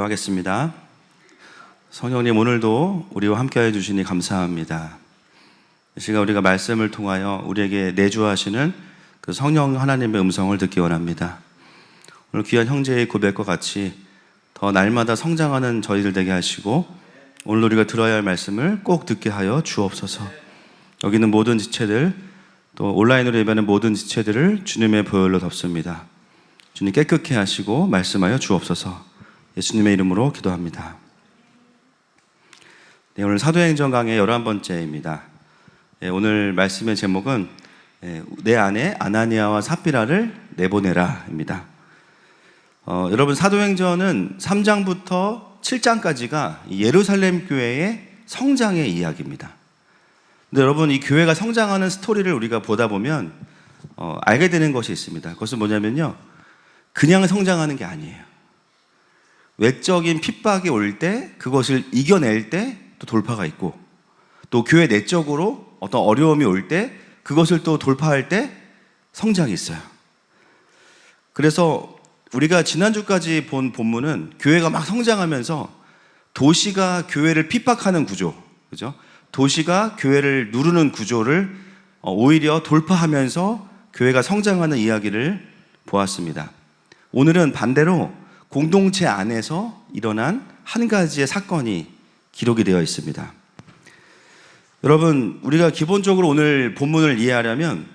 기도하겠습니다. 성령님, 오늘도 우리와 함께해 주시니 감사합니다. 이 시간 우리가 말씀을 통하여 우리에게 내주하시는 그 성령 하나님의 음성을 듣기 원합니다. 오늘 귀한 형제의 고백과 같이 더 날마다 성장하는 저희들 되게 하시고, 오늘 우리가 들어야 할 말씀을 꼭 듣게 하여 주옵소서. 여기 있는 모든 지체들, 또 온라인으로 예배하는 모든 지체들을 주님의 보혈로 덮습니다. 주님 깨끗게 하시고 말씀하여 주옵소서. 예수님의 이름으로 기도합니다. 네, 오늘 사도행전 강의 11번째입니다. 오늘 말씀의 제목은 내 안에 아나니아와 삽비라를 내보내라 입니다. 여러분, 사도행전은 3장부터 7장까지가 예루살렘 교회의 성장의 이야기입니다. 근데 여러분, 이 교회가 성장하는 스토리를 우리가 보다 보면 알게 되는 것이 있습니다. 그것은 뭐냐면요, 그냥 성장하는 게 아니에요. 외적인 핍박이 올 때 그것을 이겨낼 때 또 돌파가 있고, 또 교회 내적으로 어떤 어려움이 올 때 그것을 또 돌파할 때 성장이 있어요. 그래서 우리가 지난주까지 본 본문은 교회가 막 성장하면서 도시가 교회를 핍박하는 구조, 그죠? 도시가 교회를 누르는 구조를 오히려 돌파하면서 교회가 성장하는 이야기를 보았습니다. 오늘은 반대로 공동체 안에서 일어난 한 가지의 사건이 기록이 되어 있습니다. 여러분, 우리가 기본적으로 오늘 본문을 이해하려면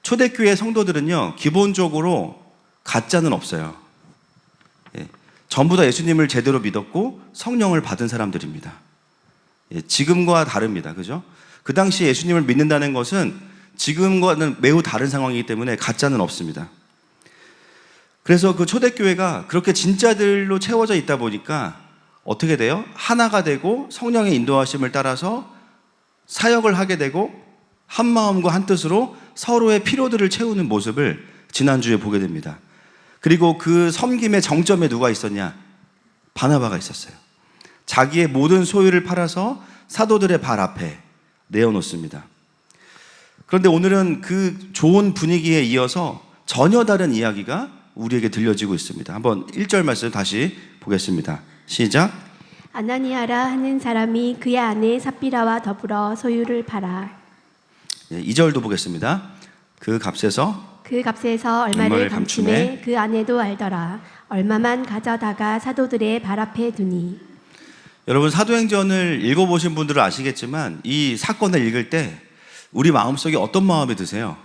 초대교회 성도들은요, 기본적으로 가짜는 없어요. 전부 다 예수님을 제대로 믿었고 성령을 받은 사람들입니다. 지금과 다릅니다. 그죠? 그 당시 예수님을 믿는다는 것은 지금과는 매우 다른 상황이기 때문에 가짜는 없습니다. 그래서 그 초대교회가 그렇게 진짜들로 채워져 있다 보니까 어떻게 돼요? 하나가 되고 성령의 인도하심을 따라서 사역을 하게 되고 한 마음과 한 뜻으로 서로의 필요들을 채우는 모습을 지난주에 보게 됩니다. 그리고 그 섬김의 정점에 누가 있었냐? 바나바가 있었어요. 자기의 모든 소유를 팔아서 사도들의 발 앞에 내어놓습니다. 그런데 오늘은 그 좋은 분위기에 이어서 전혀 다른 이야기가 우리에게 들려지고 있습니다. 한번 1절 말씀 다시 보겠습니다. 시작. 아나니아라 하는 사람이 그의 아내 삽비라와 더불어 소유를 팔아. 2절도 보겠습니다. 그 값에서 얼마를 감춤해 그 아내도 알더라. 얼마만 가져다가 사도들의 발 앞에 두니. 여러분, 사도행전을 읽어보신 분들은 아시겠지만 이 사건을 읽을 때 우리 마음속에 어떤 마음이 드세요?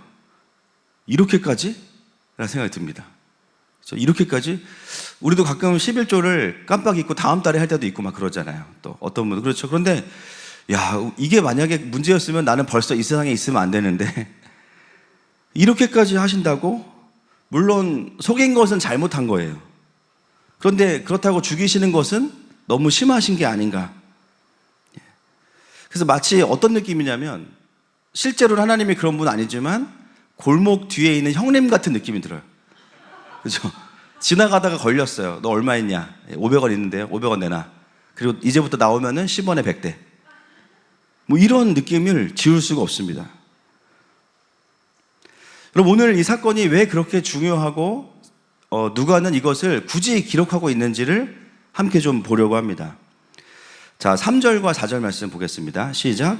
이렇게까지? 라는 생각이 듭니다. 이렇게까지? 우리도 가끔 11조를 깜빡 잊고 다음 달에 할 때도 있고 막 그러잖아요. 또 어떤 분은 그렇죠. 그런데 야, 이게 만약에 문제였으면 나는 벌써 이 세상에 있으면 안 되는데 이렇게까지 하신다고? 물론 속인 것은 잘못한 거예요. 그런데 그렇다고 죽이시는 것은 너무 심하신 게 아닌가. 그래서 마치 어떤 느낌이냐면, 실제로는 하나님이 그런 분 아니지만 골목 뒤에 있는 형님 같은 느낌이 들어요. 그죠? 지나가다가 걸렸어요. 너 얼마 있냐? 500원 있는데요. 500원 내놔. 그리고 이제부터 나오면은 10원에 100대. 뭐 이런 느낌을 지울 수가 없습니다. 그럼 오늘 이 사건이 왜 그렇게 중요하고 누가는 이것을 굳이 기록하고 있는지를 함께 좀 보려고 합니다. 자, 3절과 4절 말씀 보겠습니다. 시작.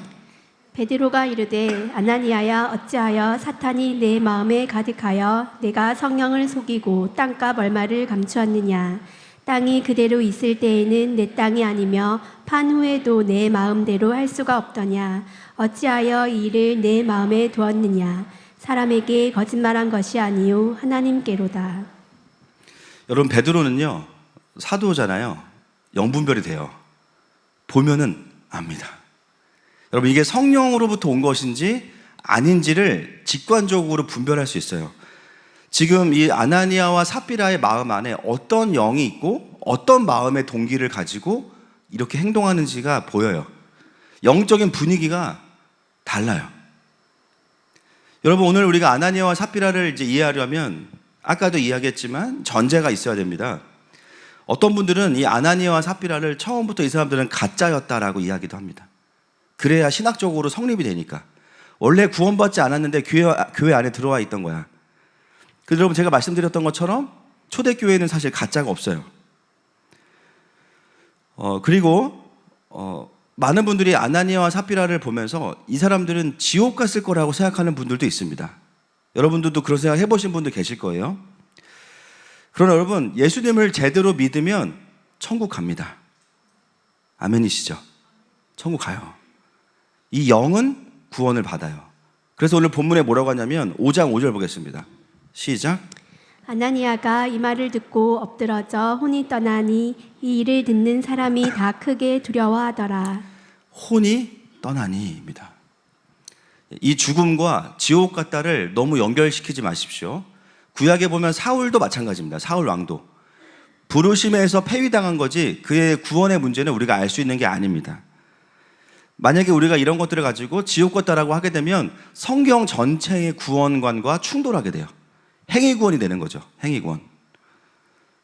베드로가 이르되 아나니아야, 어찌하여 사탄이 내 마음에 가득하여 내가 성령을 속이고 땅값 얼마를 감추었느냐. 땅이 그대로 있을 때에는 내 땅이 아니며 판 후에도 내 마음대로 할 수가 없더냐. 어찌하여 이 일을 내 마음에 두었느냐. 사람에게 거짓말한 것이 아니요 하나님께로다. 여러분, 베드로는요, 사도잖아요. 영분별이 돼요. 보면은 압니다. 여러분, 이게 성령으로부터 온 것인지 아닌지를 직관적으로 분별할 수 있어요. 지금 이 아나니아와 삽비라의 마음 안에 어떤 영이 있고 어떤 마음의 동기를 가지고 이렇게 행동하는지가 보여요. 영적인 분위기가 달라요. 여러분, 오늘 우리가 아나니아와 삽비라를 이제 이해하려면 아까도 이야기했지만 전제가 있어야 됩니다. 어떤 분들은 이 아나니아와 삽비라를 처음부터 이 사람들은 가짜였다라고 이야기도 합니다. 그래야 신학적으로 성립이 되니까. 원래 구원받지 않았는데 교회 안에 들어와 있던 거야. 그래서 여러분, 제가 말씀드렸던 것처럼 초대교회는 사실 가짜가 없어요. 그리고 많은 분들이 아나니아와 삽비라를 보면서 이 사람들은 지옥 갔을 거라고 생각하는 분들도 있습니다. 여러분들도 그런 생각 해보신 분들 계실 거예요. 그러나 여러분, 예수님을 제대로 믿으면 천국 갑니다. 아멘이시죠? 천국 가요. 이 영은 구원을 받아요. 그래서 오늘 본문에 뭐라고 하냐면 5장 5절 보겠습니다. 시작. 아나니아가 이 말을 듣고 엎드러져 혼이 떠나니 이 일을 듣는 사람이 다 크게 두려워하더라. 혼이 떠나니입니다. 이 죽음과 지옥 갔다를 너무 연결시키지 마십시오. 구약에 보면 사울도 마찬가지입니다. 사울 왕도 부르심에서 폐위당한 거지 그의 구원의 문제는 우리가 알 수 있는 게 아닙니다. 만약에 우리가 이런 것들을 가지고 지옥 갔다라고 하게 되면 성경 전체의 구원관과 충돌하게 돼요. 행위구원이 되는 거죠. 행위구원.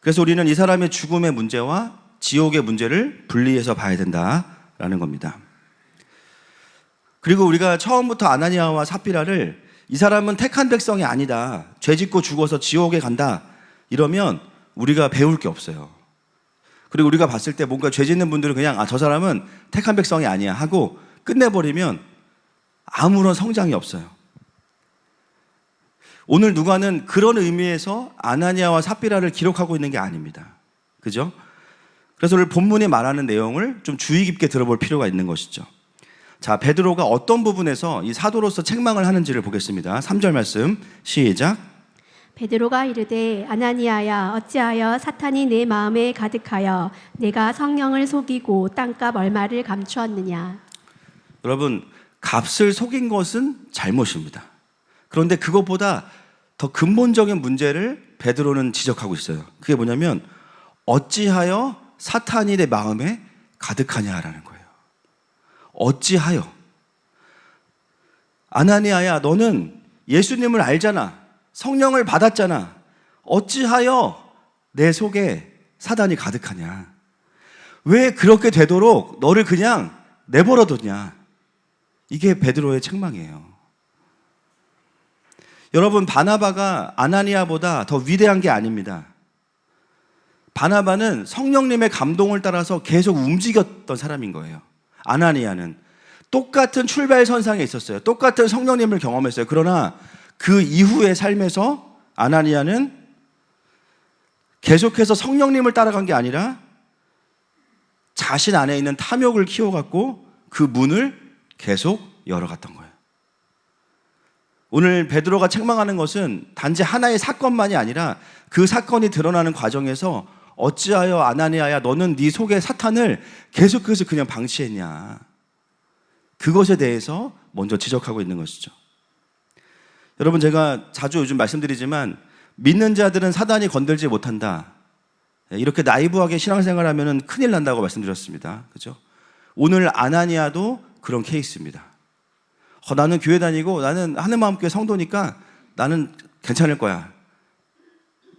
그래서 우리는 이 사람의 죽음의 문제와 지옥의 문제를 분리해서 봐야 된다라는 겁니다. 그리고 우리가 처음부터 아나니아와 삽비라를 이 사람은 택한 백성이 아니다, 죄 짓고 죽어서 지옥에 간다 이러면 우리가 배울 게 없어요. 그리고 우리가 봤을 때 뭔가 죄 짓는 분들은 그냥 저 사람은 택한 백성이 아니야 하고 끝내버리면 아무런 성장이 없어요. 오늘 누가는 그런 의미에서 아나니아와 삽비라를 기록하고 있는 게 아닙니다. 그죠? 그래서 오늘 본문이 말하는 내용을 좀 주의 깊게 들어볼 필요가 있는 것이죠. 자, 베드로가 어떤 부분에서 이 사도로서 책망을 하는지를 보겠습니다. 3절 말씀 시작. 베드로가 이르되 아나니아야 어찌하여 사탄이 내 마음에 가득하여 내가 성령을 속이고 땅값 얼마를 감추었느냐. 여러분, 값을 속인 것은 잘못입니다. 그런데 그것보다 더 근본적인 문제를 베드로는 지적하고 있어요. 그게 뭐냐면 어찌하여 사탄이 내 마음에 가득하냐라는 거예요. 어찌하여. 아나니아야, 너는 예수님을 알잖아. 성령을 받았잖아. 어찌하여 내 속에 사단이 가득하냐. 왜 그렇게 되도록 너를 그냥 내버려뒀냐. 이게 베드로의 책망이에요. 여러분, 바나바가 아나니아보다 더 위대한 게 아닙니다. 바나바는 성령님의 감동을 따라서 계속 움직였던 사람인 거예요. 아나니아는 똑같은 출발선상에 있었어요. 똑같은 성령님을 경험했어요. 그러나 그 이후의 삶에서 아나니아는 계속해서 성령님을 따라간 게 아니라 자신 안에 있는 탐욕을 키워갖고 그 문을 계속 열어갔던 거예요. 오늘 베드로가 책망하는 것은 단지 하나의 사건만이 아니라 그 사건이 드러나는 과정에서 어찌하여 아나니아야 너는 네 속에 사탄을 계속해서 그냥 방치했냐. 그것에 대해서 먼저 지적하고 있는 것이죠. 여러분, 제가 자주 요즘 말씀드리지만 믿는 자들은 사단이 건들지 못한다. 이렇게 나이브하게 신앙생활하면 큰일 난다고 말씀드렸습니다. 그렇죠? 오늘 아나니아도 그런 케이스입니다. 나는 교회 다니고 나는 하늘마음교회 성도니까 나는 괜찮을 거야.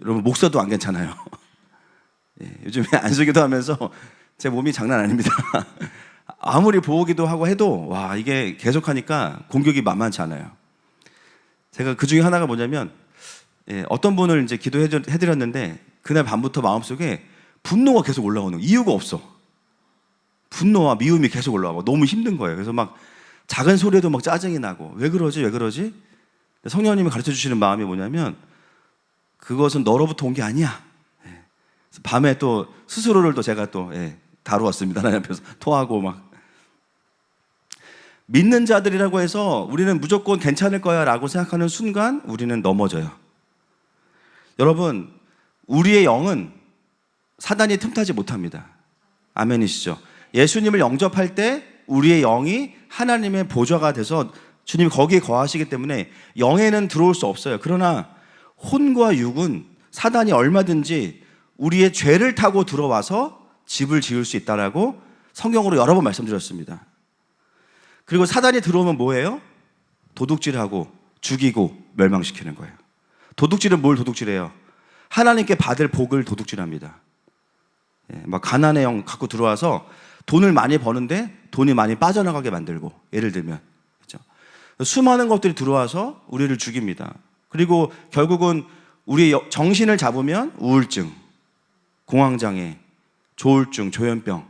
여러분, 목사도 안 괜찮아요. 요즘에 안수기도 하면서 제 몸이 장난 아닙니다. 아무리 보호기도 하고 해도 와, 이게 계속하니까 공격이 만만치 않아요. 제가 그 중에 하나가 뭐냐면 어떤 분을 이제 기도해드렸는데 그날 밤부터 마음속에 분노가 계속 올라오는 거예요. 이유가 없어. 분노와 미움이 계속 올라오고 너무 힘든 거예요. 그래서 막 작은 소리에도 막 짜증이 나고 왜 그러지? 성령님이 가르쳐 주시는 마음이 뭐냐면 그것은 너로부터 온 게 아니야. 밤에 또 스스로를 또 제가 또 다루었습니다. 하나님 앞에서 토하고 막. 믿는 자들이라고 해서 우리는 무조건 괜찮을 거야 라고 생각하는 순간 우리는 넘어져요. 여러분, 우리의 영은 사단이 틈타지 못합니다. 아멘이시죠? 예수님을 영접할 때 우리의 영이 하나님의 보좌가 돼서 주님이 거기에 거하시기 때문에 영에는 들어올 수 없어요. 그러나 혼과 육은 사단이 얼마든지 우리의 죄를 타고 들어와서 집을 지을 수 있다라고 성경으로 여러 번 말씀드렸습니다. 그리고 사단이 들어오면 뭐예요? 도둑질하고 죽이고 멸망시키는 거예요. 도둑질은 뭘 도둑질해요? 하나님께 받을 복을 도둑질합니다. 막 가난의 영 갖고 들어와서 돈을 많이 버는데 돈이 많이 빠져나가게 만들고, 예를 들면 그렇죠? 수많은 것들이 들어와서 우리를 죽입니다. 그리고 결국은 우리의 정신을 잡으면 우울증, 공황장애, 조울증, 조현병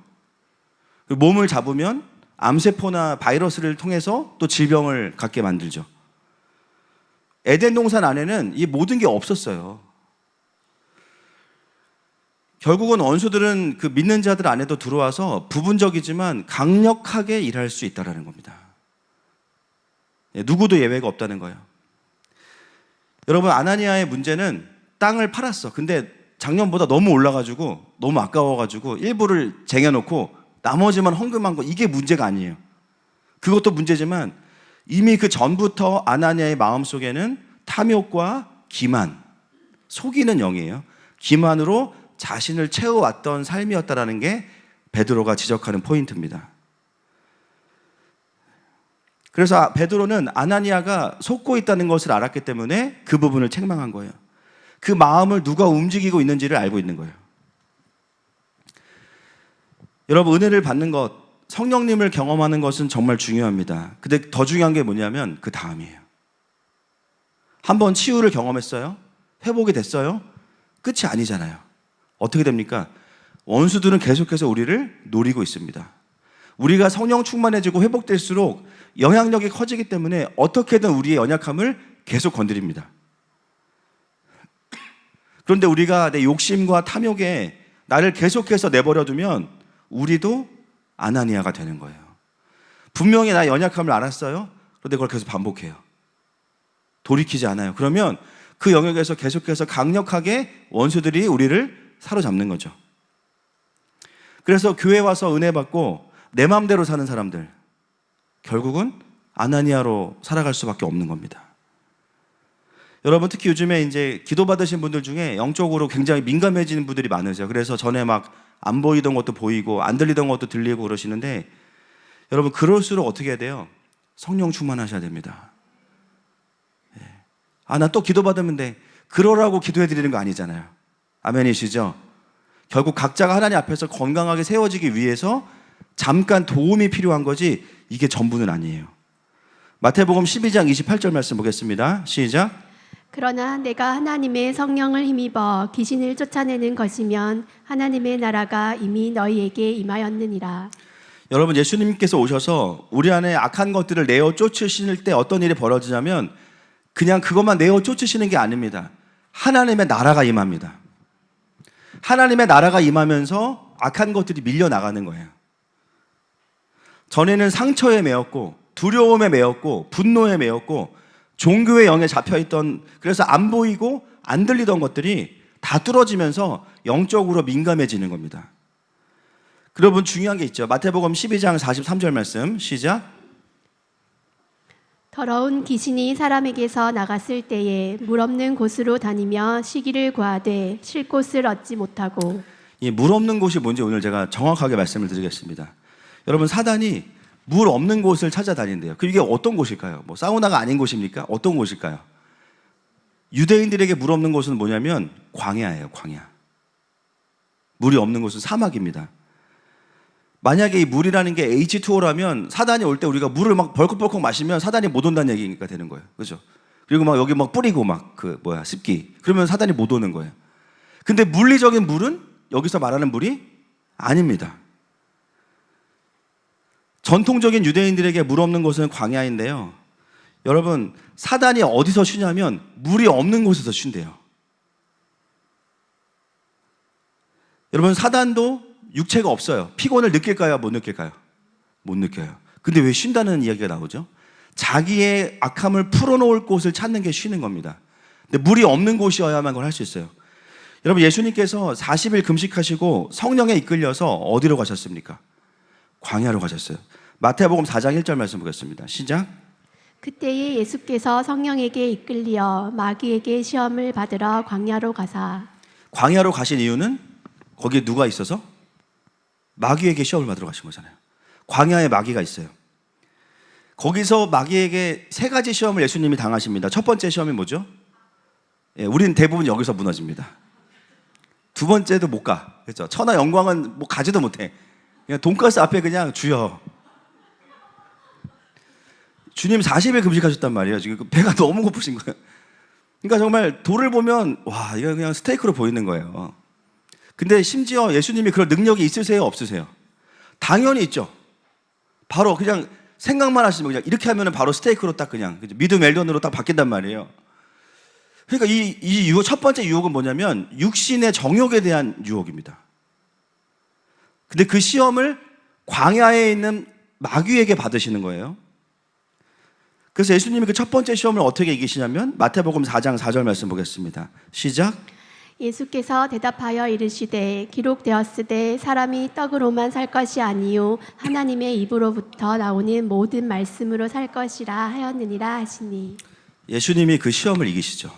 그리고 몸을 잡으면 암세포나 바이러스를 통해서 또 질병을 갖게 만들죠. 에덴 동산 안에는 이 모든 게 없었어요. 결국은 원수들은 그 믿는 자들 안에도 들어와서 부분적이지만 강력하게 일할 수 있다는 겁니다. 누구도 예외가 없다는 거예요. 여러분, 아나니아의 문제는 땅을 팔았어. 근데 작년보다 너무 올라가지고 너무 아까워가지고 일부를 쟁여놓고 나머지만 헌금한 거, 이게 문제가 아니에요. 그것도 문제지만 이미 그 전부터 아나니아의 마음속에는 탐욕과 기만, 속이는 영이에요. 기만으로 자신을 채워왔던 삶이었다라는 게 베드로가 지적하는 포인트입니다. 그래서 베드로는 아나니아가 속고 있다는 것을 알았기 때문에 그 부분을 책망한 거예요. 그 마음을 누가 움직이고 있는지를 알고 있는 거예요. 여러분, 은혜를 받는 것, 성령님을 경험하는 것은 정말 중요합니다. 근데 더 중요한 게 뭐냐면 그 다음이에요. 한번 치유를 경험했어요? 회복이 됐어요? 끝이 아니잖아요. 어떻게 됩니까? 원수들은 계속해서 우리를 노리고 있습니다. 우리가 성령 충만해지고 회복될수록 영향력이 커지기 때문에 어떻게든 우리의 연약함을 계속 건드립니다. 그런데 우리가 내 욕심과 탐욕에 나를 계속해서 내버려두면 우리도 아나니아가 되는 거예요. 분명히 나의 연약함을 알았어요. 그런데 그걸 계속 반복해요. 돌이키지 않아요. 그러면 그 영역에서 계속해서 강력하게 원수들이 우리를 사로잡는 거죠. 그래서 교회 와서 은혜 받고 내 마음대로 사는 사람들, 결국은 아나니아로 살아갈 수밖에 없는 겁니다. 여러분, 특히 요즘에 이제 기도 받으신 분들 중에 영적으로 굉장히 민감해지는 분들이 많으세요. 그래서 전에 막 안 보이던 것도 보이고 안 들리던 것도 들리고 그러시는데, 여러분, 그럴수록 어떻게 해야 돼요? 성령 충만하셔야 됩니다. 나 또 기도 받으면 돼. 그러라고 기도해 드리는 거 아니잖아요. 아멘이시죠? 결국 각자가 하나님 앞에서 건강하게 세워지기 위해서 잠깐 도움이 필요한 거지 이게 전부는 아니에요. 마태복음 12장 28절 말씀 보겠습니다. 시작. 그러나 내가 하나님의 성령을 힘입어 귀신을 쫓아내는 것이면 하나님의 나라가 이미 너희에게 임하였느니라. 여러분, 예수님께서 오셔서 우리 안에 악한 것들을 내어 쫓으실 때 어떤 일이 벌어지냐면 그냥 그것만 내어 쫓으시는 게 아닙니다. 하나님의 나라가 임합니다. 하나님의 나라가 임하면서 악한 것들이 밀려나가는 거예요. 전에는 상처에 매였고 두려움에 매였고 분노에 매였고 종교의 영에 잡혀있던, 그래서 안 보이고 안 들리던 것들이 다 뚫어지면서 영적으로 민감해지는 겁니다. 여러분, 중요한 게 있죠. 마태복음 12장 43절 말씀 시작. 더러운 귀신이 사람에게서 나갔을 때에 물 없는 곳으로 다니며 쉬기를 구하되 쉴 곳을 얻지 못하고. 이 물 없는 곳이 뭔지 오늘 제가 정확하게 말씀을 드리겠습니다. 여러분, 사단이 물 없는 곳을 찾아다닌대요. 그게 어떤 곳일까요? 뭐 사우나가 아닌 곳입니까? 어떤 곳일까요? 유대인들에게 물 없는 곳은 뭐냐면 광야예요. 광야. 물이 없는 곳은 사막입니다. 만약에 이 물이라는 게 H2O라면 사단이 올 때 우리가 물을 막 벌컥벌컥 마시면 사단이 못 온다는 얘기가 되는 거예요. 그죠? 그리고 막 여기 막 뿌리고 막 습기. 그러면 사단이 못 오는 거예요. 근데 물리적인 물은 여기서 말하는 물이 아닙니다. 전통적인 유대인들에게 물 없는 곳은 광야인데요. 여러분, 사단이 어디서 쉬냐면 물이 없는 곳에서 쉰대요. 여러분, 사단도 육체가 없어요. 피곤을 느낄까요? 못 느낄까요? 못 느껴요. 근데 왜 쉰다는 이야기가 나오죠? 자기의 악함을 풀어놓을 곳을 찾는 게 쉬는 겁니다. 근데 물이 없는 곳이어야만 그걸 할 수 있어요. 여러분, 예수님께서 40일 금식하시고 성령에 이끌려서 어디로 가셨습니까? 광야로 가셨어요. 마태복음 4장 1절 말씀 보겠습니다. 시작. 그때에 예수께서 성령에게 이끌려 마귀에게 시험을 받으러 광야로 가사. 광야로 가신 이유는 거기에 누가 있어서? 마귀에게 시험을 받으러 가신 거잖아요. 광야에 마귀가 있어요. 거기서 마귀에게 세 가지 시험을 예수님이 당하십니다. 첫 번째 시험이 뭐죠? 우리는 대부분 여기서 무너집니다. 두 번째도 못 가. 그렇죠? 천하 영광은 뭐 가지도 못해. 그냥 돈가스 앞에 그냥 주여. 주님 40일 금식하셨단 말이에요. 지금 배가 너무 고프신 거예요. 그러니까 정말 돌을 보면 와, 이거 그냥 스테이크로 보이는 거예요. 근데 심지어 예수님이 그런 능력이 있으세요, 없으세요? 당연히 있죠. 바로 그냥 생각만 하시면 그냥 이렇게 하면 바로 스테이크로 딱 그냥 미드 웰던으로 딱 바뀐단 말이에요. 그러니까 이 유혹, 첫 번째 유혹은 뭐냐면 육신의 정욕에 대한 유혹입니다. 근데 그 시험을 광야에 있는 마귀에게 받으시는 거예요. 그래서 예수님이 그 첫 번째 시험을 어떻게 이기시냐면 마태복음 4장 4절 말씀 보겠습니다. 시작. 예수께서 대답하여 이르시되 기록되었으되 사람이 떡으로만 살 것이 아니요 하나님의 입으로부터 나오는 모든 말씀으로 살 것이라 하였느니라 하시니. 예수님이 그 시험을 이기시죠.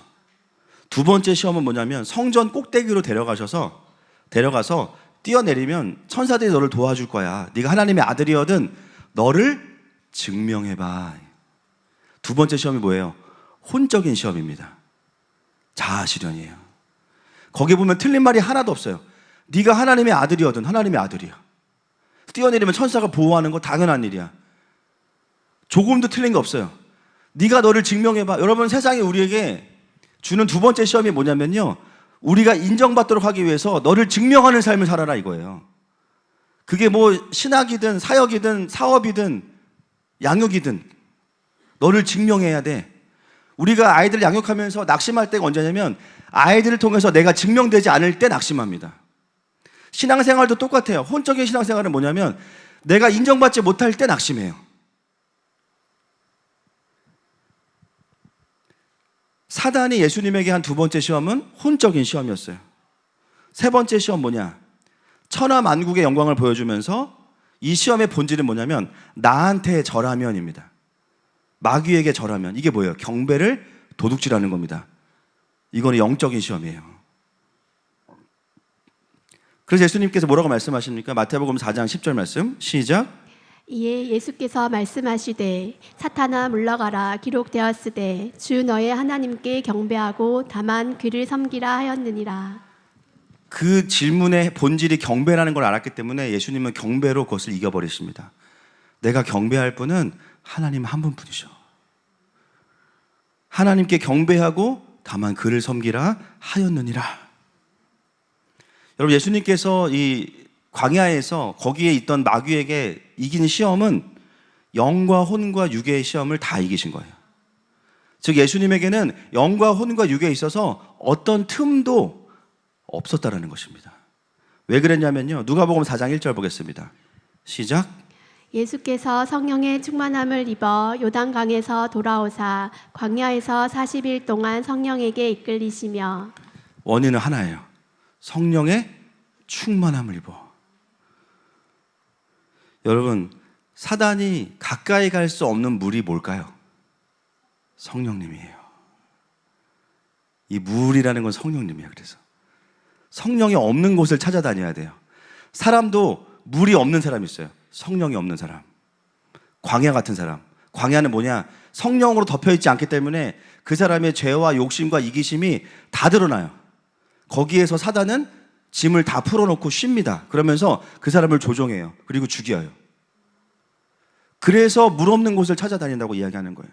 두 번째 시험은 뭐냐면 성전 꼭대기로 데려가서 뛰어내리면 천사들이 너를 도와줄 거야. 네가 하나님의 아들이거든 너를 증명해봐. 두 번째 시험이 뭐예요? 혼적인 시험입니다. 자아실현이에요. 거기 보면 틀린 말이 하나도 없어요. 네가 하나님의 아들이거든 하나님의 아들이야. 뛰어내리면 천사가 보호하는 거 당연한 일이야. 조금도 틀린 게 없어요. 네가 너를 증명해봐. 여러분, 세상이 우리에게 주는 두 번째 시험이 뭐냐면요, 우리가 인정받도록 하기 위해서 너를 증명하는 삶을 살아라 이거예요. 그게 뭐 신학이든 사역이든 사업이든 양육이든 너를 증명해야 돼. 우리가 아이들 양육하면서 낙심할 때가 언제냐면 아이들을 통해서 내가 증명되지 않을 때 낙심합니다. 신앙생활도 똑같아요. 혼적인 신앙생활은 뭐냐면 내가 인정받지 못할 때 낙심해요. 사단이 예수님에게 한 두 번째 시험은 혼적인 시험이었어요. 세 번째 시험 뭐냐? 천하 만국의 영광을 보여주면서 이 시험의 본질은 뭐냐면 나한테 절하면입니다. 마귀에게 절하면. 이게 뭐예요? 경배를 도둑질하는 겁니다. 이거는 영적인 시험이에요. 그래서 예수님께서 뭐라고 말씀하십니까? 마태복음 4장 10절 말씀 시작. 이에 예수께서 말씀하시되 사탄아 물러가라 기록되었으되 주 너의 하나님께 경배하고 다만 그를 섬기라 하였느니라. 그 질문의 본질이 경배라는 걸 알았기 때문에 예수님은 경배로 그것을 이겨버리십니다. 내가 경배할 분은 하나님 한 분뿐이죠. 하나님께 경배하고 다만 그를 섬기라 하였느니라. 여러분, 예수님께서 이 광야에서 거기에 있던 마귀에게 이긴 시험은 영과 혼과 육의 시험을 다 이기신 거예요. 즉 예수님에게는 영과 혼과 육에 있어서 어떤 틈도 없었다라는 것입니다. 왜 그랬냐면요, 누가복음 4장 1절 보겠습니다. 시작. 예수께서 성령의 충만함을 입어 요단강에서 돌아오사 광야에서 40일 동안 성령에게 이끌리시며. 원인은 하나예요. 성령의 충만함을 입어. 여러분, 사단이 가까이 갈 수 없는 물이 뭘까요? 성령님이에요. 이 물이라는 건 성령님이에요. 그래서 성령이 없는 곳을 찾아다녀야 돼요. 사람도 물이 없는 사람이 있어요. 성령이 없는 사람. 광야 같은 사람. 광야는 뭐냐? 성령으로 덮여있지 않기 때문에 그 사람의 죄와 욕심과 이기심이 다 드러나요. 거기에서 사단은 짐을 다 풀어놓고 쉽니다. 그러면서 그 사람을 조종해요. 그리고 죽여요. 그래서 물 없는 곳을 찾아다닌다고 이야기하는 거예요.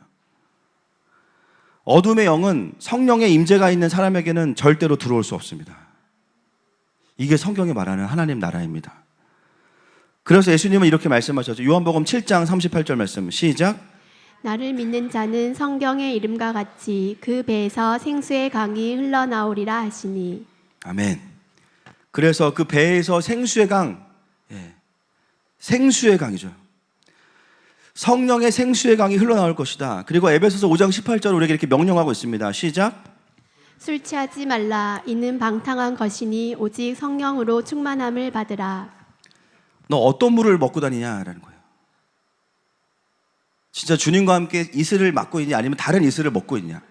어둠의 영은 성령의 임재가 있는 사람에게는 절대로 들어올 수 없습니다. 이게 성경이 말하는 하나님 나라입니다. 그래서 예수님은 이렇게 말씀하셨죠. 요한복음 7장 38절 말씀 시작. 나를 믿는 자는 성경의 이름과 같이 그 배에서 생수의 강이 흘러나오리라 하시니. 아멘. 그래서 그 배에서 생수의 강, 생수의 강이죠. 성령의 생수의 강이 흘러나올 것이다. 그리고 에베소서 5장 18절 우리에게 이렇게 명령하고 있습니다. 시작. 술 취하지 말라. 이는 방탕한 것이니 오직 성령으로 충만함을 받으라. 너 어떤 물을 먹고 다니냐라는 거예요. 진짜 주님과 함께 이슬을 맞고 있냐, 아니면 다른 이슬을 먹고 있냐?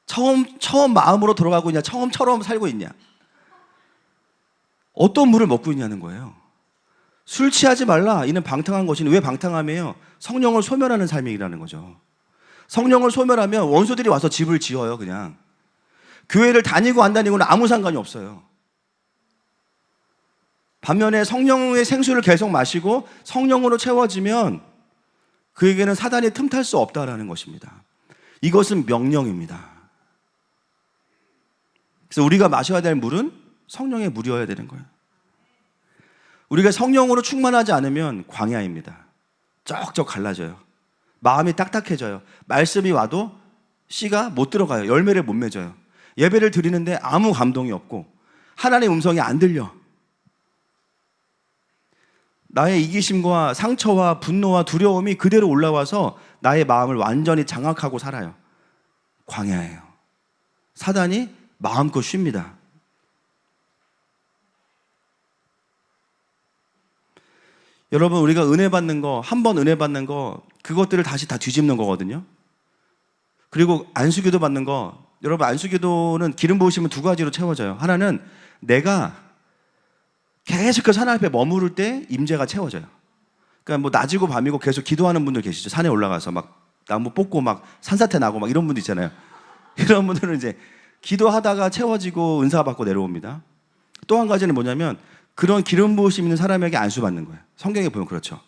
처음 마음으로 돌아가고 있냐, 처음처럼 살고 있냐? 어떤 물을 먹고 있냐는 거예요. 술 취하지 말라. 이는 방탕한 것이니. 왜 방탕함이에요? 성령을 소멸하는 삶이라는 거죠. 성령을 소멸하면 원수들이 와서 집을 지어요. 그냥 교회를 다니고 안 다니고는 아무 상관이 없어요. 반면에 성령의 생수를 계속 마시고 성령으로 채워지면 그에게는 사단이 틈탈 수 없다라는 것입니다. 이것은 명령입니다. 그래서 우리가 마셔야 될 물은 성령의 물이어야 되는 거예요. 우리가 성령으로 충만하지 않으면 광야입니다. 쩍쩍 갈라져요. 마음이 딱딱해져요. 말씀이 와도 씨가 못 들어가요. 열매를 못 맺어요. 예배를 드리는데 아무 감동이 없고 하나님의 음성이 안 들려. 나의 이기심과 상처와 분노와 두려움이 그대로 올라와서 나의 마음을 완전히 장악하고 살아요. 광야예요. 사단이 마음껏 쉽니다. 여러분, 우리가 은혜 받는 거, 한 번 은혜 받는 거, 그것들을 다시 다 뒤집는 거거든요. 그리고 안수기도 받는 거, 여러분, 안수기도는 기름 부으시면 두 가지로 채워져요. 하나는 내가 계속해서 하나님 앞에 머무를 때 임재가 채워져요. 그러니까 뭐 낮이고 밤이고 계속 기도하는 분들 계시죠. 산에 올라가서 막 나무 뽑고 막 산사태 나고 막 이런 분들 있잖아요. 이런 분들은 이제 기도하다가 채워지고 은사 받고 내려옵니다. 또 한 가지는 뭐냐면 그런 기름 부으심 있는 사람에게 안수 받는 거예요. 성경에 보면 그렇죠.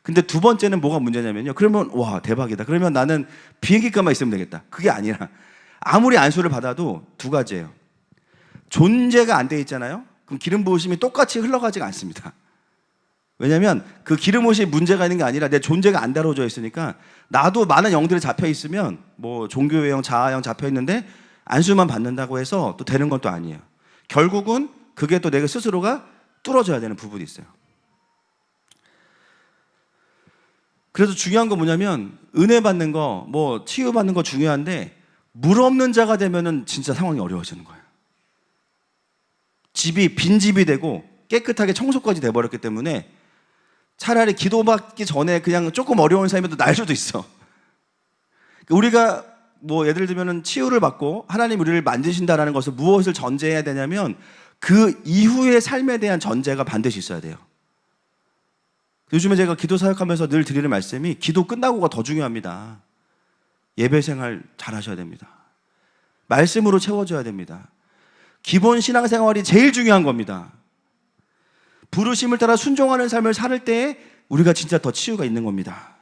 근데 두 번째는 뭐가 문제냐면요. 그러면 와 대박이다. 그러면 나는 비행기값만 있으면 되겠다. 그게 아니라 아무리 안수를 받아도 두 가지예요. 존재가 안 돼 있잖아요. 그럼 기름 부으심이 똑같이 흘러가지가 않습니다. 왜냐하면 그 기름 부으심이 문제가 있는 게 아니라 내 존재가 안 다뤄져 있으니까 나도 많은 영들이 잡혀 있으면 뭐 종교의 영, 자아영 잡혀 있는데 안수만 받는다고 해서 또 되는 건 또 아니에요. 결국은 그게 또 내가 스스로가 뚫어져야 되는 부분이 있어요. 그래서 중요한 건 뭐냐면 은혜 받는 거, 뭐 치유받는 거 중요한데 물 없는 자가 되면은 진짜 상황이 어려워지는 거예요. 집이 빈집이 되고 깨끗하게 청소까지 돼버렸기 때문에 차라리 기도받기 전에 그냥 조금 어려운 삶에도 날 수도 있어. 우리가 뭐 예를 들면은 치유를 받고 하나님 우리를 만드신다라는 것을 무엇을 전제해야 되냐면 그 이후의 삶에 대한 전제가 반드시 있어야 돼요. 요즘에 제가 기도 사역하면서 늘 드리는 말씀이 기도 끝나고가 더 중요합니다. 예배 생활 잘 하셔야 됩니다. 말씀으로 채워줘야 됩니다. 기본 신앙생활이 제일 중요한 겁니다. 부르심을 따라 순종하는 삶을 살 때 우리가 진짜 더 치유가 있는 겁니다.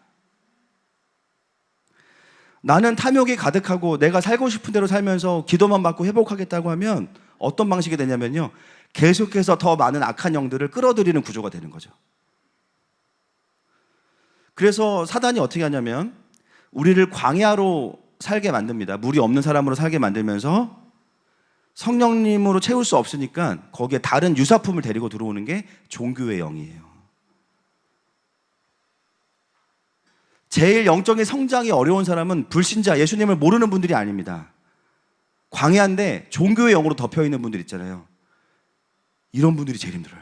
나는 탐욕이 가득하고 내가 살고 싶은 대로 살면서 기도만 받고 회복하겠다고 하면 어떤 방식이 되냐면요. 계속해서 더 많은 악한 영들을 끌어들이는 구조가 되는 거죠. 그래서 사단이 어떻게 하냐면 우리를 광야로 살게 만듭니다. 물이 없는 사람으로 살게 만들면서 성령님으로 채울 수 없으니까 거기에 다른 유사품을 데리고 들어오는 게 종교의 영이에요. 제일 영적인 성장이 어려운 사람은 불신자, 예수님을 모르는 분들이 아닙니다. 광야인데 종교의 영으로 덮여있는 분들 있잖아요. 이런 분들이 제일 힘들어요.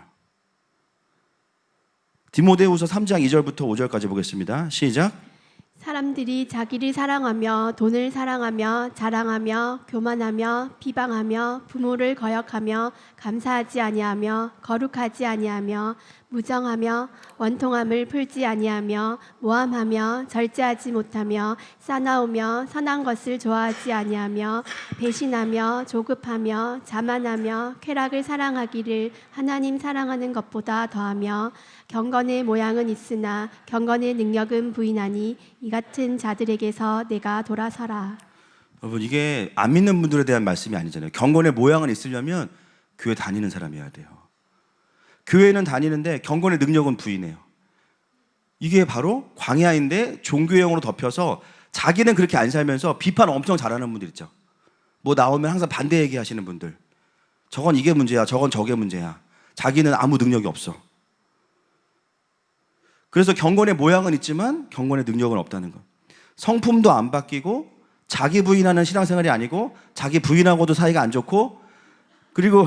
디모데후서 3장 2절부터 5절까지 보겠습니다. 시작. 사람들이 자기를 사랑하며 돈을 사랑하며 자랑하며 교만하며 비방하며 부모를 거역하며 감사하지 아니하며 거룩하지 아니하며 무정하며 원통함을 풀지 아니하며 모함하며 절제하지 못하며 싸나우며 선한 것을 좋아하지 아니하며 배신하며 조급하며 자만하며 쾌락을 사랑하기를 하나님 사랑하는 것보다 더하며 경건의 모양은 있으나 경건의 능력은 부인하니 이 같은 자들에게서 내가 돌아서라. 여러분 이게 안 믿는 분들에 대한 말씀이 아니잖아요. 경건의 모양은 있으려면 교회 다니는 사람이어야 돼요. 교회는 다니는데 경건의 능력은 부인해요. 이게 바로 광야인데 종교형으로 덮여서 자기는 그렇게 안 살면서 비판 엄청 잘하는 분들 있죠. 뭐 나오면 항상 반대 얘기하시는 분들. 저건 이게 문제야, 저건 저게 문제야. 자기는 아무 능력이 없어. 그래서 경건의 모양은 있지만 경건의 능력은 없다는 것. 성품도 안 바뀌고 자기 부인하는 신앙생활이 아니고 자기 부인하고도 사이가 안 좋고 그리고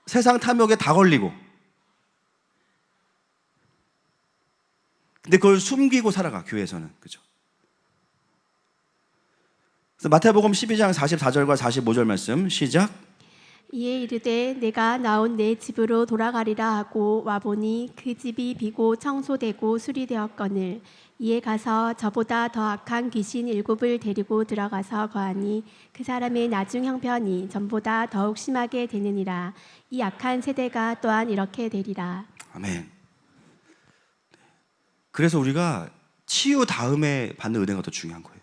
세상 탐욕에 다 걸리고 근데 그걸 숨기고 살아가 교회에서는. 그죠? 그래서 마태복음 12장 44절과 45절 말씀 시작. 이에 이르되 내가 나온 내 집으로 돌아가리라 하고 와보니 그 집이 비고 청소되고 수리되었거늘 이에 가서 저보다 더 악한 귀신 7을 데리고 들어가서 거하니 그 사람의 나중 형편이 전보다 더욱 심하게 되느니라. 이 악한 세대가 또한 이렇게 되리라. 아멘. 그래서 우리가 치유 다음에 받는 은혜가 더 중요한 거예요.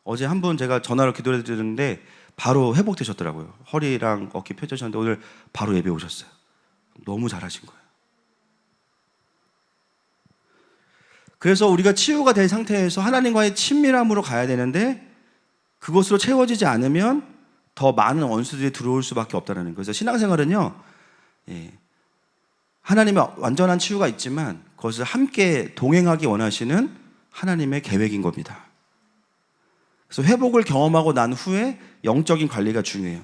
어제 한 분 제가 전화로 기도를 드렸는데 바로 회복되셨더라고요. 허리랑 어깨 펴지셨는데 오늘 바로 예배 오셨어요. 너무 잘하신 거예요. 그래서 우리가 치유가 된 상태에서 하나님과의 친밀함으로 가야 되는데 그것으로 채워지지 않으면 더 많은 원수들이 들어올 수밖에 없다는 거예요. 그래서 신앙생활은요, 하나님의 완전한 치유가 있지만 그것을 함께 동행하기 원하시는 하나님의 계획인 겁니다. 그래서 회복을 경험하고 난 후에 영적인 관리가 중요해요.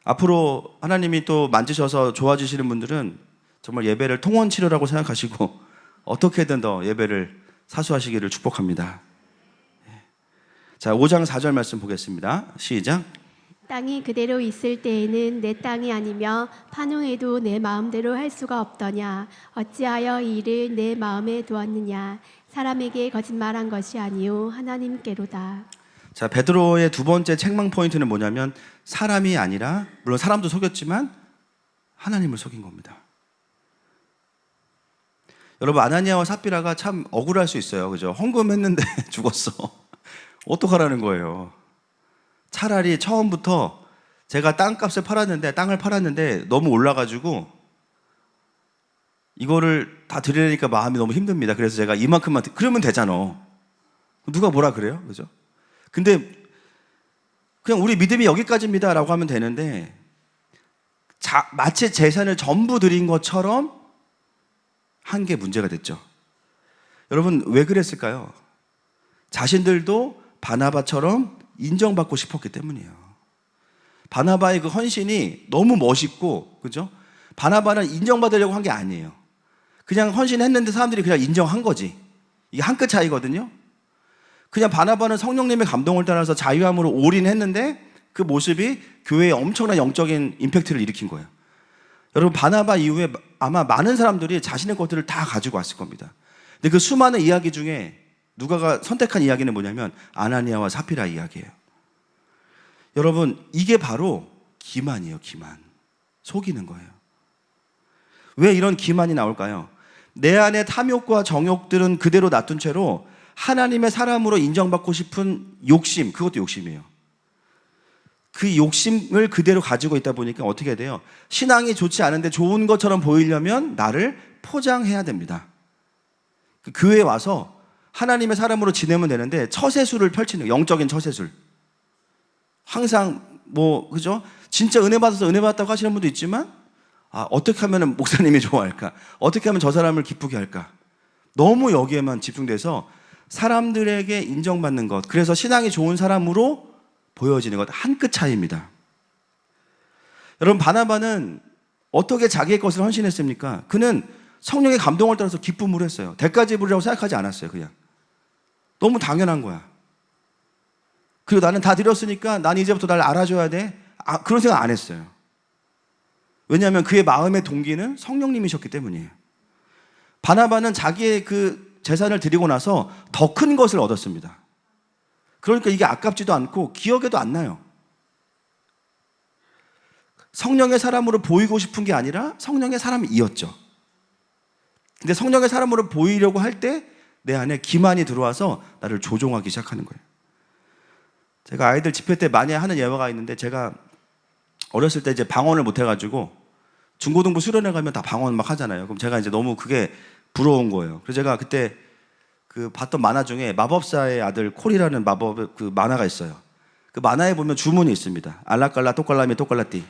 앞으로 하나님이 또 만지셔서 좋아지시는 분들은 정말 예배를 통원 치료라고 생각하시고 어떻게든 더 예배를 사수하시기를 축복합니다. 자, 5장 4절 말씀 보겠습니다. 시작. 땅이 그대로 있을 때에는 내 땅이 아니며 판후에도 내 마음대로 할 수가 없더냐. 어찌하여 이 일을 내 마음에 두었느냐. 사람에게 거짓말한 것이 아니요 하나님께로다. 자, 베드로의 두 번째 책망 포인트는 뭐냐면 사람이 아니라, 물론 사람도 속였지만 하나님을 속인 겁니다. 여러분, 아나니아와 삽비라가 참 억울할 수 있어요. 그죠? 헌금했는데 죽었어. 어떡하라는 거예요? 차라리 처음부터 제가 땅값을 땅을 팔았는데 너무 올라가지고 이거를 다 드리려니까 마음이 너무 힘듭니다. 그래서 제가 이만큼만 그러면 되잖아. 누가 뭐라 그래요? 그죠? 근데 그냥 우리 믿음이 여기까지입니다라고 하면 되는데 마치 재산을 전부 드린 것처럼 한 게 문제가 됐죠. 여러분, 왜 그랬을까요? 자신들도 바나바처럼 인정받고 싶었기 때문이에요. 바나바의 그 헌신이 너무 멋있고, 그죠? 바나바는 인정받으려고 한 게 아니에요. 그냥 헌신했는데 사람들이 그냥 인정한 거지. 이게 한 끗 차이거든요. 그냥 바나바는 성령님의 감동을 따라서 자유함으로 올인했는데 그 모습이 교회에 엄청난 영적인 임팩트를 일으킨 거예요. 여러분, 바나바 이후에 아마 많은 사람들이 자신의 것들을 다 가지고 왔을 겁니다. 근데 그 수많은 이야기 중에 누가가 선택한 이야기는 뭐냐면 아나니아와 삽비라 이야기예요. 여러분, 이게 바로 기만이에요. 기만. 속이는 거예요. 왜 이런 기만이 나올까요? 내 안에 탐욕과 정욕들은 그대로 놔둔 채로 하나님의 사람으로 인정받고 싶은 욕심, 그것도 욕심이에요. 그 욕심을 그대로 가지고 있다 보니까 어떻게 돼요? 신앙이 좋지 않은데 좋은 것처럼 보이려면 나를 포장해야 됩니다. 그 교회에 와서 하나님의 사람으로 지내면 되는데 처세술을 펼치는 거예요. 영적인 처세술. 항상 그죠? 진짜 은혜 받아서 은혜 받았다고 하시는 분도 있지만 어떻게 하면 목사님이 좋아할까? 어떻게 하면 저 사람을 기쁘게 할까? 너무 여기에만 집중돼서 사람들에게 인정받는 것, 그래서 신앙이 좋은 사람으로 보여지는 것, 한 끗 차이입니다. 여러분, 바나바는 어떻게 자기의 것을 헌신했습니까? 그는 성령의 감동을 따라서 기쁨으로 했어요. 대가 지불이라고 생각하지 않았어요. 그냥 너무 당연한 거야. 그리고 나는 다 드렸으니까 난 이제부터 날 알아줘야 돼. 그런 생각 안 했어요. 왜냐하면 그의 마음의 동기는 성령님이셨기 때문이에요. 바나바는 자기의 그 재산을 드리고 나서 더 큰 것을 얻었습니다. 그러니까 이게 아깝지도 않고 기억에도 안 나요. 성령의 사람으로 보이고 싶은 게 아니라 성령의 사람이었죠. 근데 성령의 사람으로 보이려고 할 때 내 안에 기만이 들어와서 나를 조종하기 시작하는 거예요. 제가 아이들 집회 때 많이 하는 예화가 있는데, 제가 어렸을 때 이제 방언을 못 해가지고 중고등부 수련회 가면 다 방언 막 하잖아요. 그럼 제가 이제 너무 그게 부러운 거예요. 그래서 제가 그때 그 봤던 만화 중에 마법사의 아들 콜이라는 마법 그 만화가 있어요. 그 만화에 보면 주문이 있습니다. 알라깔라 똑깔라미 똑깔라띠.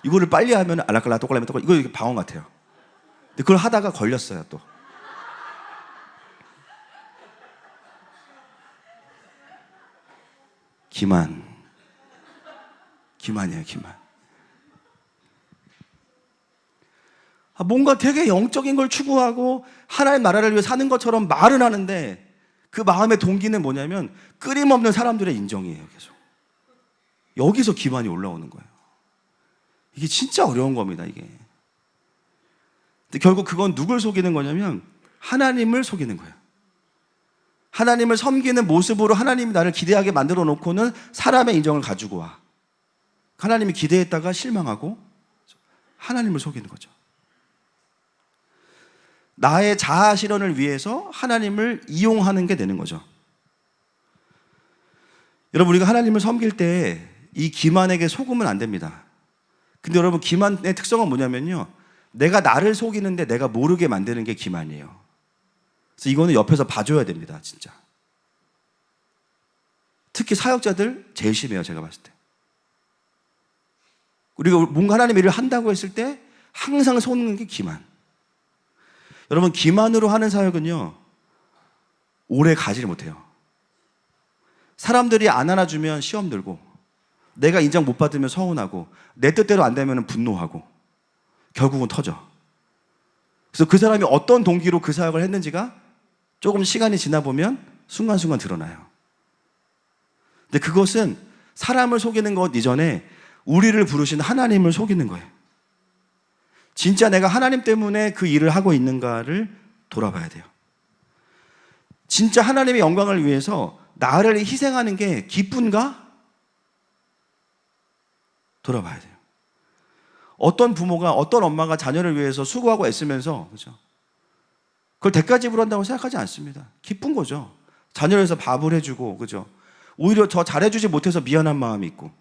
이거를 빨리 하면 알라깔라 똑깔라미 똑깔, 이거 방언 같아요. 근데 그걸 하다가 걸렸어요. 또 기만이에요. 기만. 뭔가 되게 영적인 걸 추구하고 하나의 나라를 위해 사는 것처럼 말은 하는데 그 마음의 동기는 뭐냐면 끊임없는 사람들의 인정이에요. 계속 여기서 기만이 올라오는 거예요. 이게 진짜 어려운 겁니다. 이게. 근데 결국 그건 누굴 속이는 거냐면 하나님을 속이는 거예요. 하나님을 섬기는 모습으로 하나님이 나를 기대하게 만들어 놓고는 사람의 인정을 가지고 와. 하나님이 기대했다가 실망하고 하나님을 속이는 거죠. 나의 자아 실현을 위해서 하나님을 이용하는 게 되는 거죠. 여러분, 우리가 하나님을 섬길 때 이 기만에게 속으면 안 됩니다. 근데 여러분, 기만의 특성은 뭐냐면요, 내가 나를 속이는데 내가 모르게 만드는 게 기만이에요. 그래서 이거는 옆에서 봐줘야 됩니다, 진짜. 특히 사역자들 제일 심해요, 제가 봤을 때. 그리고 뭔가 하나님 일을 한다고 했을 때 항상 속는 게 기만. 여러분, 기만으로 하는 사역은요, 오래 가지를 못해요. 사람들이 안 안아주면 시험 들고, 내가 인정 못 받으면 서운하고, 내 뜻대로 안 되면 분노하고, 결국은 터져. 그래서 그 사람이 어떤 동기로 그 사역을 했는지가 조금 시간이 지나 보면 순간순간 드러나요. 근데 그것은 사람을 속이는 것 이전에 우리를 부르신 하나님을 속이는 거예요. 진짜 내가 하나님 때문에 그 일을 하고 있는가를 돌아봐야 돼요. 진짜 하나님의 영광을 위해서 나를 희생하는 게 기쁜가? 돌아봐야 돼요. 어떤 부모가, 어떤 엄마가 자녀를 위해서 수고하고 애쓰면서, 그죠? 그걸 대가 지불한다고 생각하지 않습니다. 기쁜 거죠. 자녀를 위해서 밥을 해주고, 그죠? 오히려 더 잘해주지 못해서 미안한 마음이 있고.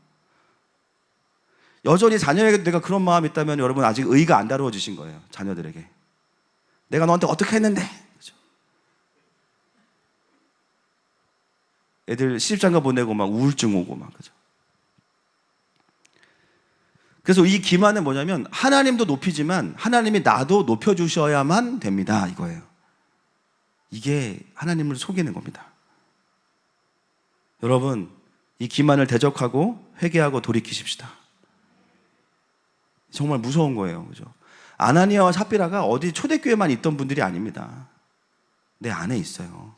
여전히 자녀에게 내가 그런 마음이 있다면 여러분 아직 의가 안 다루어지신 거예요. 자녀들에게. 내가 너한테 어떻게 했는데. 그죠? 애들 시집장가 보내고 막 우울증 오고 막, 그죠? 그래서 이 기만은 뭐냐면 하나님도 높이지만 하나님이 나도 높여주셔야만 됩니다, 이거예요. 이게 하나님을 속이는 겁니다. 여러분, 이 기만을 대적하고 회개하고 돌이키십시다. 정말 무서운 거예요, 그죠? 아나니아와 삽비라가 어디 초대교회만 있던 분들이 아닙니다. 내 안에 있어요.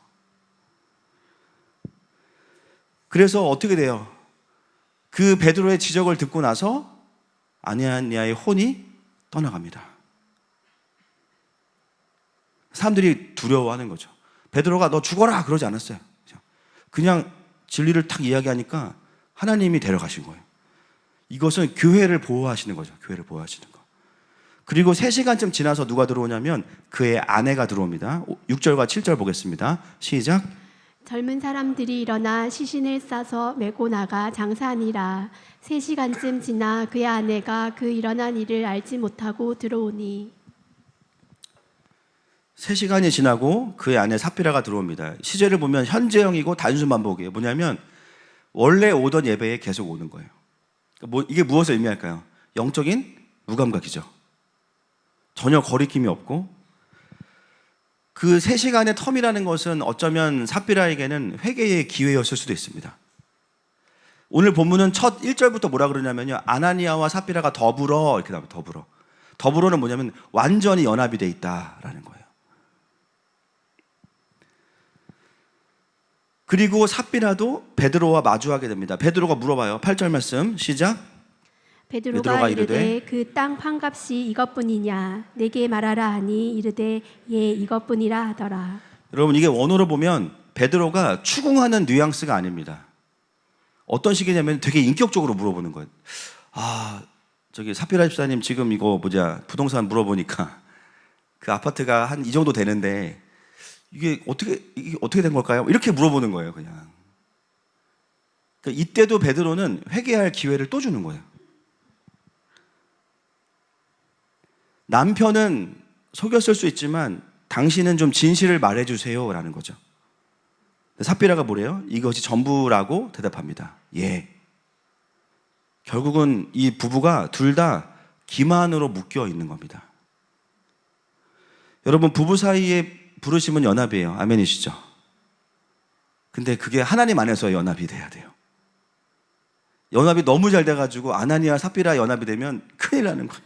그래서 어떻게 돼요? 그 베드로의 지적을 듣고 나서 아나니아의 혼이 떠나갑니다. 사람들이 두려워하는 거죠. 베드로가 너 죽어라 그러지 않았어요. 그냥 진리를 탁 이야기하니까 하나님이 데려가신 거예요. 이것은 교회를 보호하시는 거죠. 교회를 보호하시는 거. 그리고 3시간쯤 지나서 누가 들어오냐면 그의 아내가 들어옵니다. 6절과 7절 보겠습니다. 시작. 젊은 사람들이 일어나 시신을 싸서 메고 나가 장사하니라. 3시간쯤 지나 그의 아내가 그 일어난 일을 알지 못하고 들어오니 3시간이 지나고 그의 아내 삽비라가 들어옵니다. 시제를 보면 현재형이고 단순 반복이에요. 뭐냐면 원래 오던 예배에 계속 오는 거예요. 이게 무엇을 의미할까요? 영적인 무감각이죠. 전혀 거리낌이 없고, 그 3시간의 텀이라는 것은 어쩌면 삽비라에게는 회개의 기회였을 수도 있습니다. 오늘 본문은 첫 1절부터 뭐라 그러냐면요, 아나니아와 삽비라가 더불어 이렇게 나와요. 더불어. 더불어는 뭐냐면 완전히 연합이 돼 있다라는 거예요. 그리고 삽비라도 베드로와 마주하게 됩니다. 베드로가 물어봐요. 8절 말씀 시작. 베드로가 이르되 그 땅 판값이 이것뿐이냐 내게 말하라 하니 이르되 예 이것뿐이라 하더라. 여러분, 이게 원어로 보면 베드로가 추궁하는 뉘앙스가 아닙니다. 어떤 식이냐면 되게 인격적으로 물어보는 거예요. 저기 삽비라 집사님 지금 이거 부동산 물어보니까 그 아파트가 한 이 정도 되는데 이게 어떻게 된 걸까요? 이렇게 물어보는 거예요, 그냥. 그러니까 이때도 베드로는 회개할 기회를 또 주는 거예요. 남편은 속였을 수 있지만 당신은 좀 진실을 말해주세요 라는 거죠. 삽비라가 뭐래요? 이것이 전부라고 대답합니다. 예. 결국은 이 부부가 둘 다 기만으로 묶여 있는 겁니다. 여러분, 부부 사이에 부르심은 연합이에요. 아멘이시죠? 근데 그게 하나님 안에서 연합이 돼야 돼요. 연합이 너무 잘 돼가지고 아나니아 삽비라 연합이 되면 큰일 나는 거예요.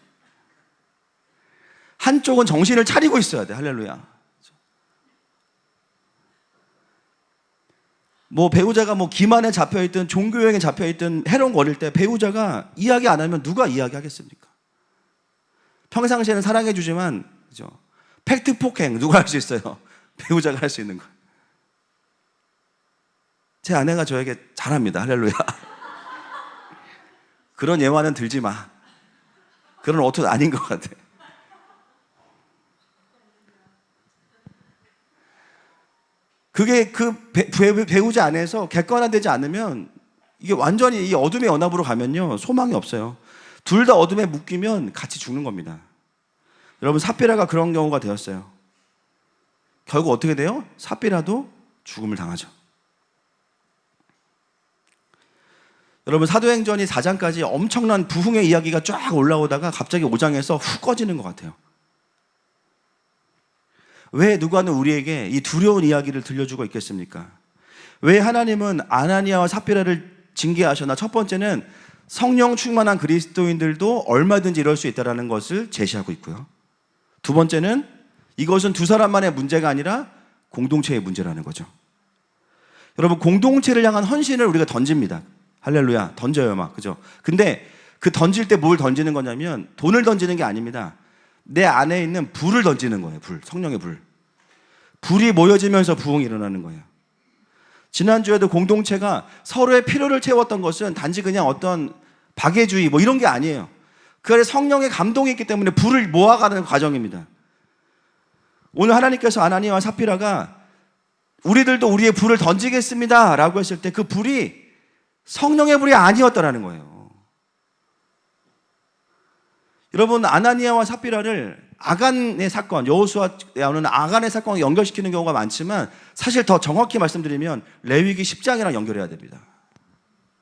한쪽은 정신을 차리고 있어야 돼. 할렐루야. 배우자가 기만에 잡혀있든 종교여행에 잡혀있든 해롱거릴 때 배우자가 이야기 안 하면 누가 이야기하겠습니까? 평상시에는 사랑해주지만, 그죠? 팩트 폭행 누가 할 수 있어요? 배우자가 할 수 있는 거예요. 제 아내가 저에게 잘합니다. 할렐루야. 그런 예화는 들지 마. 그런 어투 아닌 것 같아. 그게 그 배우자 안에서 객관화되지 않으면 이게 완전히 이 어둠의 연합으로 가면요 소망이 없어요. 둘 다 어둠에 묶이면 같이 죽는 겁니다. 여러분, 삽비라가 그런 경우가 되었어요. 결국 어떻게 돼요? 삽비라도 죽음을 당하죠. 여러분, 사도행전이 4장까지 엄청난 부흥의 이야기가 쫙 올라오다가 갑자기 5장에서 훅 꺼지는 것 같아요. 왜 누가는 우리에게 이 두려운 이야기를 들려주고 있겠습니까? 왜 하나님은 아나니아와 삽비라를 징계하셨나? 첫 번째는 성령 충만한 그리스도인들도 얼마든지 이럴 수 있다는 것을 제시하고 있고요. 두 번째는 이것은 두 사람만의 문제가 아니라 공동체의 문제라는 거죠. 여러분, 공동체를 향한 헌신을 우리가 던집니다. 할렐루야, 던져요 막, 그죠? 근데 그 던질 때 뭘 던지는 거냐면 돈을 던지는 게 아닙니다. 내 안에 있는 불을 던지는 거예요. 불, 성령의 불. 불이 모여지면서 부흥이 일어나는 거예요. 지난주에도 공동체가 서로의 필요를 채웠던 것은 단지 그냥 어떤 박애주의 뭐 이런 게 아니에요. 그 안에 성령의 감동이 있기 때문에 불을 모아가는 과정입니다. 오늘 하나님께서 아나니아와 삽비라가 우리들도 우리의 불을 던지겠습니다 라고 했을 때 그 불이 성령의 불이 아니었다라는 거예요. 여러분, 아나니아와 삽비라를 아간의 사건, 여호수아에 나오는 아간의 사건과 연결시키는 경우가 많지만 사실 더 정확히 말씀드리면 레위기 10장이랑 연결해야 됩니다.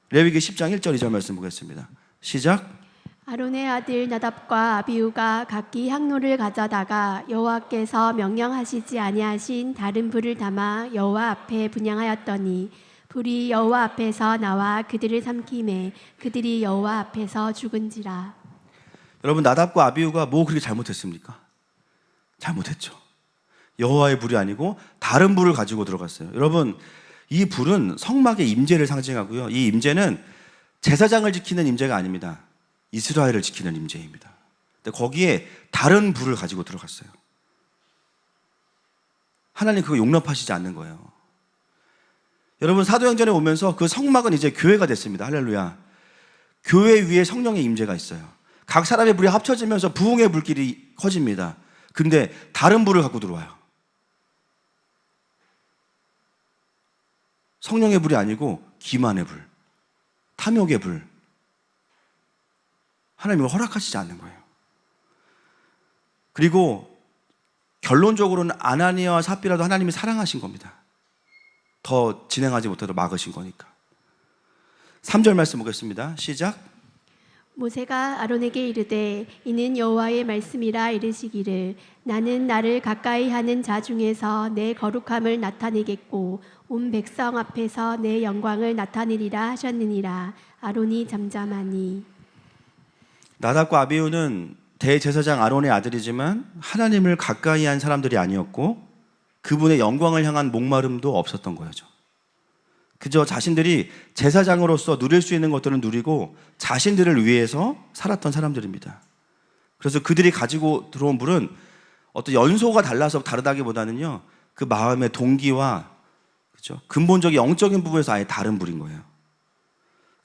레위기 10장 1절 2절 말씀 보겠습니다. 시작. 아론의 아들 나답과 아비후가 각기 향로를 가져다가 여호와께서 명령하시지 아니하신 다른 불을 담아 여호와 앞에 분향하였더니 불이 여호와 앞에서 나와 그들을 삼키매 그들이 여호와 앞에서 죽은지라. 여러분, 나답과 아비후가 뭐 그렇게 잘못했습니까? 잘못했죠. 여호와의 불이 아니고 다른 불을 가지고 들어갔어요. 여러분, 이 불은 성막의 임재를 상징하고요. 이 임재는 제사장을 지키는 임재가 아닙니다. 이스라엘을 지키는 임재입니다. 근데 거기에 다른 불을 가지고 들어갔어요. 하나님 그거 용납하시지 않는 거예요. 여러분, 사도행전에 오면서 그 성막은 이제 교회가 됐습니다. 할렐루야. 교회 위에 성령의 임재가 있어요. 각 사람의 불이 합쳐지면서 부흥의 불길이 커집니다. 근데 다른 불을 갖고 들어와요. 성령의 불이 아니고 기만의 불, 탐욕의 불. 하나님은 허락하시지 않는 거예요. 그리고 결론적으로는 아나니아와 삽비라도 하나님이 사랑하신 겁니다. 더 진행하지 못하도록 막으신 거니까. 3절 말씀 보겠습니다. 시작. 모세가 아론에게 이르되 이는 여호와의 말씀이라 이르시기를 나는 나를 가까이 하는 자 중에서 내 거룩함을 나타내겠고 온 백성 앞에서 내 영광을 나타내리라 하셨느니라. 아론이 잠잠하니. 나답과 아비후는 대제사장 아론의 아들이지만 하나님을 가까이 한 사람들이 아니었고 그분의 영광을 향한 목마름도 없었던 거죠. 그저 자신들이 제사장으로서 누릴 수 있는 것들은 누리고 자신들을 위해서 살았던 사람들입니다. 그래서 그들이 가지고 들어온 불은 어떤 연소가 달라서 다르다기보다는요, 그 마음의 동기와 그렇죠? 근본적인 영적인 부분에서 아예 다른 불인 거예요.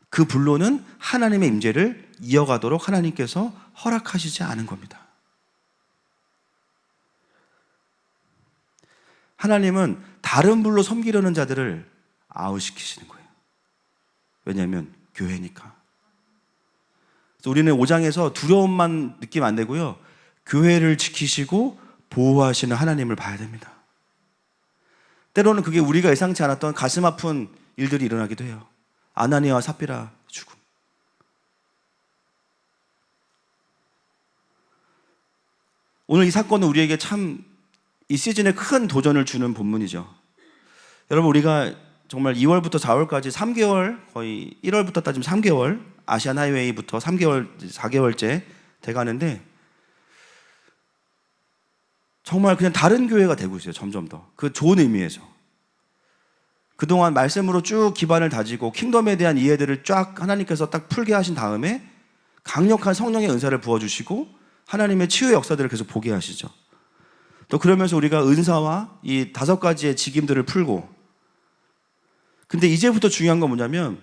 그 불로는 하나님의 임재를 이어가도록 하나님께서 허락하시지 않은 겁니다. 하나님은 다른 불로 섬기려는 자들을 아웃시키시는 거예요. 왜냐하면 교회니까. 그래서 우리는 5장에서 두려움만 느끼면 안 되고요, 교회를 지키시고 보호하시는 하나님을 봐야 됩니다. 때로는 그게 우리가 예상치 않았던 가슴 아픈 일들이 일어나기도 해요. 아나니아와 삽비라 죽음. 오늘 이 사건은 우리에게 참 이 시즌에 큰 도전을 주는 본문이죠. 여러분, 우리가 정말 2월부터 4월까지 3개월, 거의 1월부터 따지면 3개월, 아시안 하이웨이부터 3개월, 4개월째 돼가는데 정말 그냥 다른 교회가 되고 있어요. 점점 더. 그 좋은 의미에서. 그동안 말씀으로 쭉 기반을 다지고 킹덤에 대한 이해들을 쫙 하나님께서 딱 풀게 하신 다음에 강력한 성령의 은사를 부어주시고 하나님의 치유의 역사들을 계속 보게 하시죠. 또 그러면서 우리가 은사와 이 5가지의 직임들을 풀고, 근데 이제부터 중요한 건 뭐냐면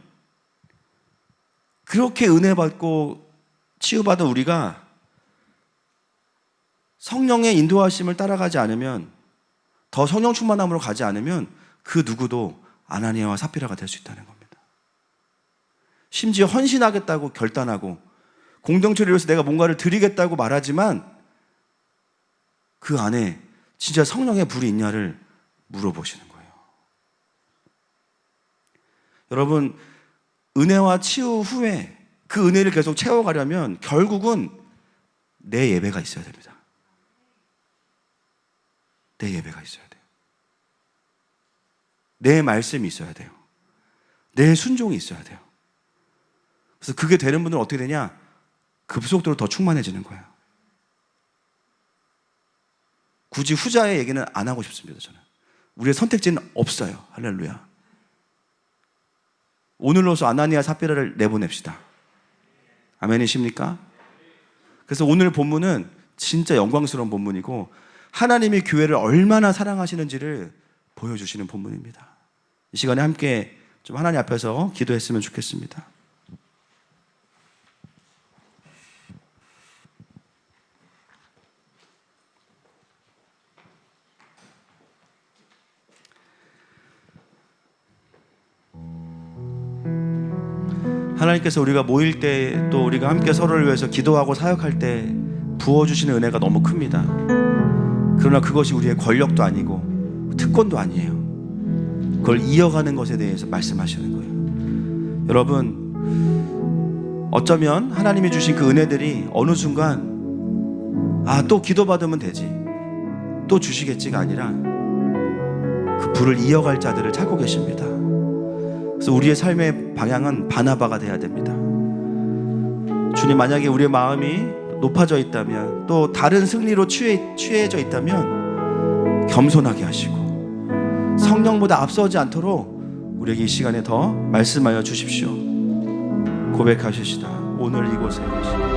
그렇게 은혜 받고 치유받은 우리가 성령의 인도하심을 따라가지 않으면, 더 성령 충만함으로 가지 않으면 그 누구도 아나니아와 삽비라가 될 수 있다는 겁니다. 심지어 헌신하겠다고 결단하고 공동체를 위해서 내가 뭔가를 드리겠다고 말하지만 그 안에 진짜 성령의 불이 있냐를 물어보시는 거예요. 여러분, 은혜와 치유 후에 그 은혜를 계속 채워가려면 결국은 내 예배가 있어야 됩니다. 내 예배가 있어야 돼요. 내 말씀이 있어야 돼요. 내 순종이 있어야 돼요. 그래서 그게 되는 분들은 어떻게 되냐? 급속도로 더 충만해지는 거예요. 굳이 후자의 얘기는 안 하고 싶습니다. 저는 우리의 선택지는 없어요. 할렐루야. 오늘로서 아나니아 삽비라를 내보냅시다. 아멘이십니까? 그래서 오늘 본문은 진짜 영광스러운 본문이고 하나님이 교회를 얼마나 사랑하시는지를 보여주시는 본문입니다. 이 시간에 함께 좀 하나님 앞에서 기도했으면 좋겠습니다. 하나님께서 우리가 모일 때 또 우리가 함께 서로를 위해서 기도하고 사역할 때 부어주시는 은혜가 너무 큽니다. 그러나 그것이 우리의 권력도 아니고 특권도 아니에요. 그걸 이어가는 것에 대해서 말씀하시는 거예요. 여러분, 어쩌면 하나님이 주신 그 은혜들이 어느 순간 또 기도받으면 되지, 또 주시겠지가 아니라 그 불을 이어갈 자들을 찾고 계십니다. 그래서 우리의 삶의 방향은 바나바가 돼야 됩니다. 주님, 만약에 우리의 마음이 높아져 있다면, 또 다른 승리로 취해져 있다면 겸손하게 하시고 성령보다 앞서지 않도록 우리에게 이 시간에 더 말씀하여 주십시오. 고백하시시다. 오늘 이곳에 계시다.